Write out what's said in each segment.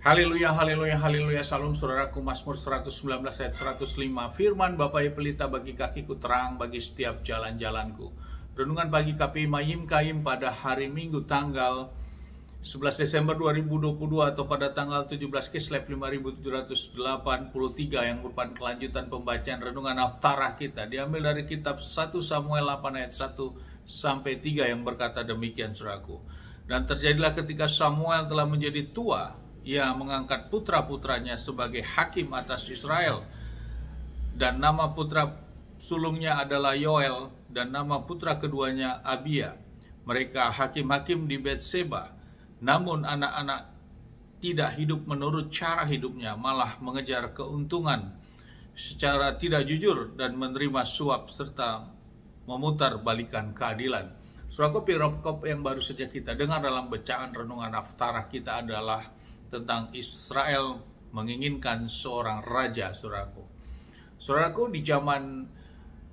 Haleluya, haleluya, haleluya. Salam saudaraku, Mazmur 119 ayat 105. Firman Bapa pelita bagi kakiku, terang bagi setiap jalan-jalanku. Renungan pagi KPI Mayim Kaim pada hari Minggu tanggal 11 Desember 2022 atau pada tanggal 17 Kislev 5783 yang merupakan kelanjutan pembacaan renungan Haftarah kita. Diambil dari kitab 1 Samuel 8 ayat 1 sampai 3 yang berkata demikian, saudaraku. Dan terjadilah ketika Samuel telah menjadi tua, ia mengangkat putra-putranya sebagai hakim atas Israel. Dan nama putra sulungnya adalah Yoel dan nama putra keduanya Abia. Mereka hakim-hakim di Betseba. Namun anak-anak tidak hidup menurut cara hidupnya, malah mengejar keuntungan secara tidak jujur dan menerima suap serta memutar balikan keadilan. Saudaraku, pirokop yang baru saja kita dengar dalam bacaan renungan Haftarah kita adalah tentang Israel menginginkan seorang raja, saudaraku. Saudaraku, di zaman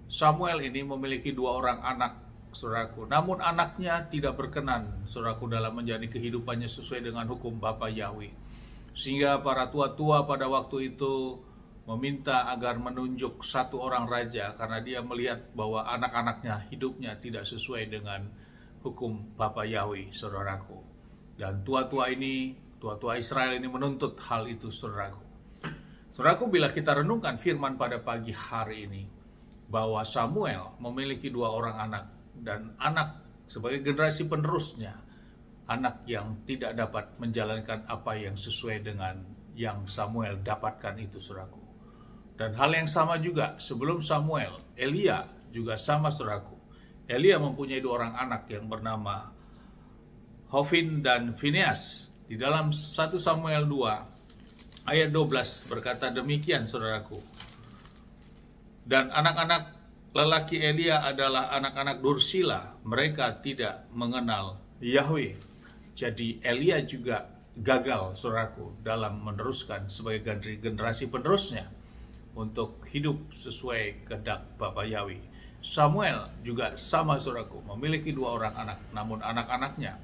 Samuel ini memiliki dua orang anak, saudaraku. Namun anaknya tidak berkenan, saudaraku, dalam menjadi kehidupannya sesuai dengan hukum Bapa Yahweh. Sehingga para tua-tua pada waktu itu meminta agar menunjuk satu orang raja karena dia melihat bahwa anak-anaknya hidupnya tidak sesuai dengan hukum Bapa Yahweh, saudaraku. Dan tua-tua Israel ini menuntut hal itu, saudaraku. Saudaraku, bila kita renungkan firman pada pagi hari ini, bahwa Samuel memiliki dua orang anak, dan anak sebagai generasi penerusnya, anak yang tidak dapat menjalankan apa yang sesuai dengan yang Samuel dapatkan itu, saudaraku. Dan hal yang sama juga sebelum Samuel, Elia juga sama, saudaraku. Elia mempunyai dua orang anak yang bernama Hofni dan Fineas. Di dalam 1 Samuel 2 ayat 12 berkata demikian, saudaraku. Dan anak-anak lelaki Elia adalah anak-anak Dursila, mereka tidak mengenal Yahweh. Jadi Elia juga gagal, saudaraku, dalam meneruskan sebagai generasi penerusnya untuk hidup sesuai kehendak Bapa Yahweh. Samuel juga sama, saudaraku, memiliki dua orang anak, namun anak-anaknya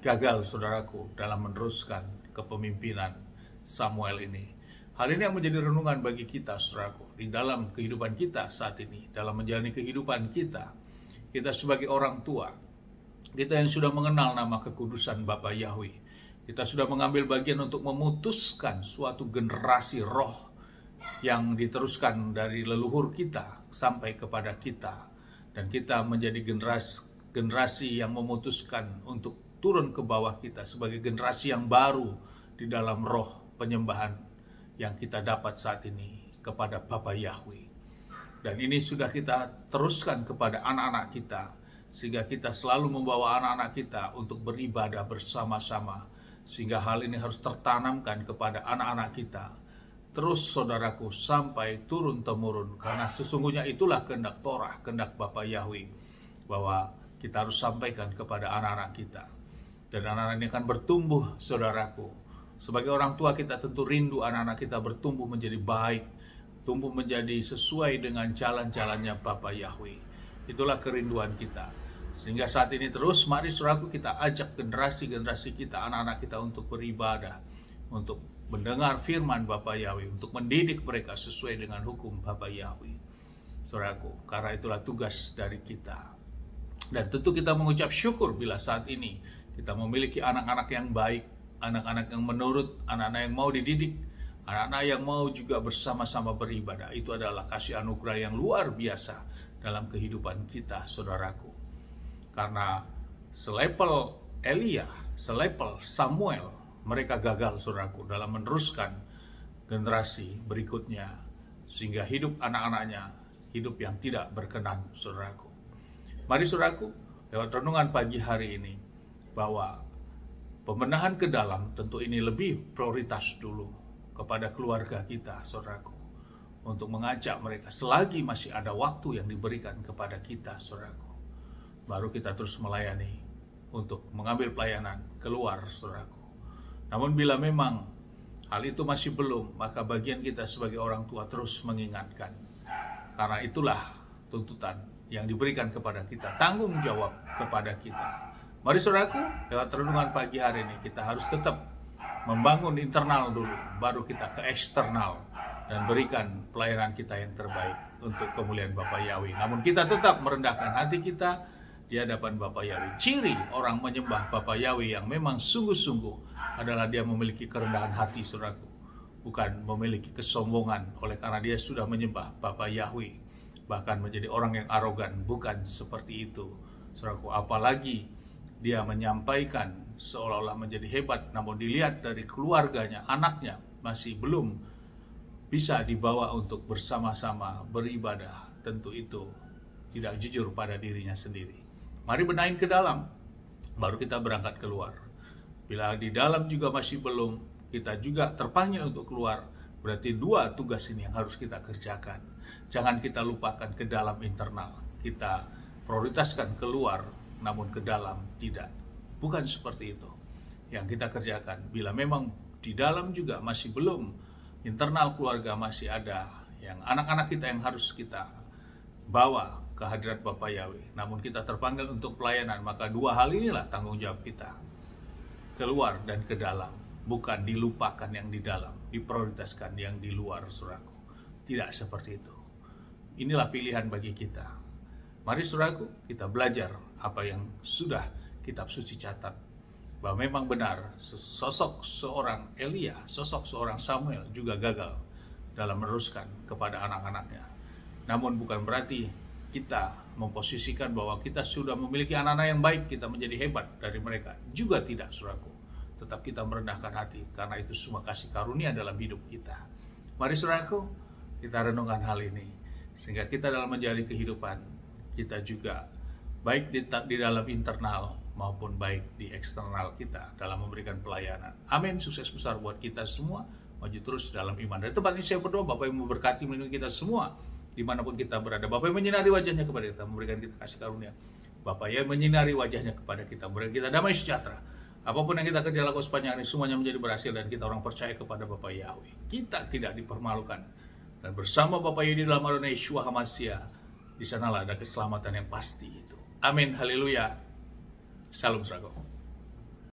gagal, saudaraku, dalam meneruskan kepemimpinan Samuel ini. Hal ini yang menjadi renungan bagi kita, saudaraku, di dalam kehidupan kita saat ini, dalam menjalani kehidupan kita. Kita sebagai orang tua, kita yang sudah mengenal nama kekudusan Bapa Yahweh, kita sudah mengambil bagian untuk memutuskan suatu generasi roh yang diteruskan dari leluhur kita sampai kepada kita. Dan kita menjadi generasi yang memutuskan untuk turun ke bawah kita sebagai generasi yang baru di dalam roh penyembahan yang kita dapat saat ini kepada Bapa Yahweh. Dan ini sudah kita teruskan kepada anak-anak kita, sehingga kita selalu membawa anak-anak kita untuk beribadah bersama-sama, sehingga hal ini harus tertanamkan kepada anak-anak kita. Terus, saudaraku, sampai turun-temurun, karena sesungguhnya itulah kehendak Torah, kehendak Bapa Yahweh, bahwa kita harus sampaikan kepada anak-anak kita. Dan anak-anak ini akan bertumbuh, saudaraku. Sebagai orang tua kita tentu rindu anak-anak kita bertumbuh menjadi baik, tumbuh menjadi sesuai dengan jalan-jalannya Bapa Yahweh. Itulah kerinduan kita. Sehingga saat ini terus, mari saudaraku, kita ajak generasi-generasi kita, anak-anak kita untuk beribadah, untuk mendengar firman Bapa Yahweh, untuk mendidik mereka sesuai dengan hukum Bapa Yahweh. Saudaraku, karena itulah tugas dari kita. Dan tentu kita mengucap syukur bila saat ini kita memiliki anak-anak yang baik, anak-anak yang menurut, anak-anak yang mau dididik, anak-anak yang mau juga bersama-sama beribadah. Itu adalah kasih anugerah yang luar biasa dalam kehidupan kita, saudaraku. Karena selepel Elia, selepel Samuel, mereka gagal, saudaraku, dalam meneruskan generasi berikutnya, sehingga hidup anak-anaknya hidup yang tidak berkenan, saudaraku. Mari, saudaraku, lewat renungan pagi hari ini, bahwa pembenahan ke dalam tentu ini lebih prioritas dulu kepada keluarga kita, saudaraku, untuk mengajak mereka selagi masih ada waktu yang diberikan kepada kita, saudaraku. Baru kita terus melayani untuk mengambil pelayanan keluar, saudaraku. Namun bila memang hal itu masih belum, maka bagian kita sebagai orang tua terus mengingatkan. Karena itulah tuntutan yang diberikan kepada kita, tanggung jawab kepada kita. Mari saudaraku, lewat renungan pagi hari ini kita harus tetap membangun internal dulu, baru kita ke eksternal dan berikan pelayanan kita yang terbaik untuk kemuliaan Bapa Yahweh. Namun kita tetap merendahkan hati kita di hadapan Bapa Yahweh. Ciri orang menyembah Bapa Yahweh yang memang sungguh-sungguh adalah dia memiliki kerendahan hati, saudaraku, bukan memiliki kesombongan oleh karena dia sudah menyembah Bapa Yahweh, bahkan menjadi orang yang arogan. Bukan seperti itu, saudaraku. Apalagi dia menyampaikan seolah-olah menjadi hebat, namun dilihat dari keluarganya, anaknya masih belum bisa dibawa untuk bersama-sama beribadah. Tentu itu tidak jujur pada dirinya sendiri. Mari benahin ke dalam, baru kita berangkat keluar. Bila di dalam juga masih belum, kita juga terpanggil untuk keluar. Berarti dua tugas ini yang harus kita kerjakan. Jangan kita lupakan ke dalam internal. Kita prioritaskan keluar, namun ke dalam tidak. Bukan seperti itu yang kita kerjakan. Bila memang di dalam juga masih belum, internal keluarga masih ada, yang anak-anak kita yang harus kita bawa ke hadirat Bapa Yahweh, namun kita terpanggil untuk pelayanan, maka dua hal inilah tanggung jawab kita. Keluar dan ke dalam. Bukan dilupakan yang di dalam, diprioritaskan yang di luar, saudaraku. Tidak seperti itu. Inilah pilihan bagi kita. Mari saudaraku, kita belajar apa yang sudah kitab suci catat, bahwa memang benar sosok seorang Elia, sosok seorang Samuel juga gagal dalam meneruskan kepada anak-anaknya. Namun bukan berarti kita memposisikan bahwa kita sudah memiliki anak-anak yang baik, kita menjadi hebat dari mereka. Juga tidak, saudaraku. Tetap kita merendahkan hati, karena itu semua kasih karunia dalam hidup kita. Mari saudaraku, kita renungkan hal ini, sehingga kita dalam menjalani kehidupan, kita juga baik di dalam internal maupun baik di eksternal kita dalam memberikan pelayanan. Amin. Sukses besar buat kita semua. Maju terus dalam iman. Dari tempat ini saya berdoa, Bapak yang memberkati melindungi kita semua dimanapun kita berada. Bapak yang menyinari wajahnya kepada kita, memberikan kita kasih karunia. Bapak yang menyinari wajahnya kepada kita, memberikan kita damai sejahtera. Apapun yang kita kerja lakukan sepanjang hari, semuanya menjadi berhasil, dan kita orang percaya kepada Bapa Yahweh. Kita tidak dipermalukan. Dan bersama Bapa Yahweh dalam Adonai Yeshua HaMashiach, di sanalah ada keselamatan yang pasti itu. Amin. Haleluya. Salam saudaraku.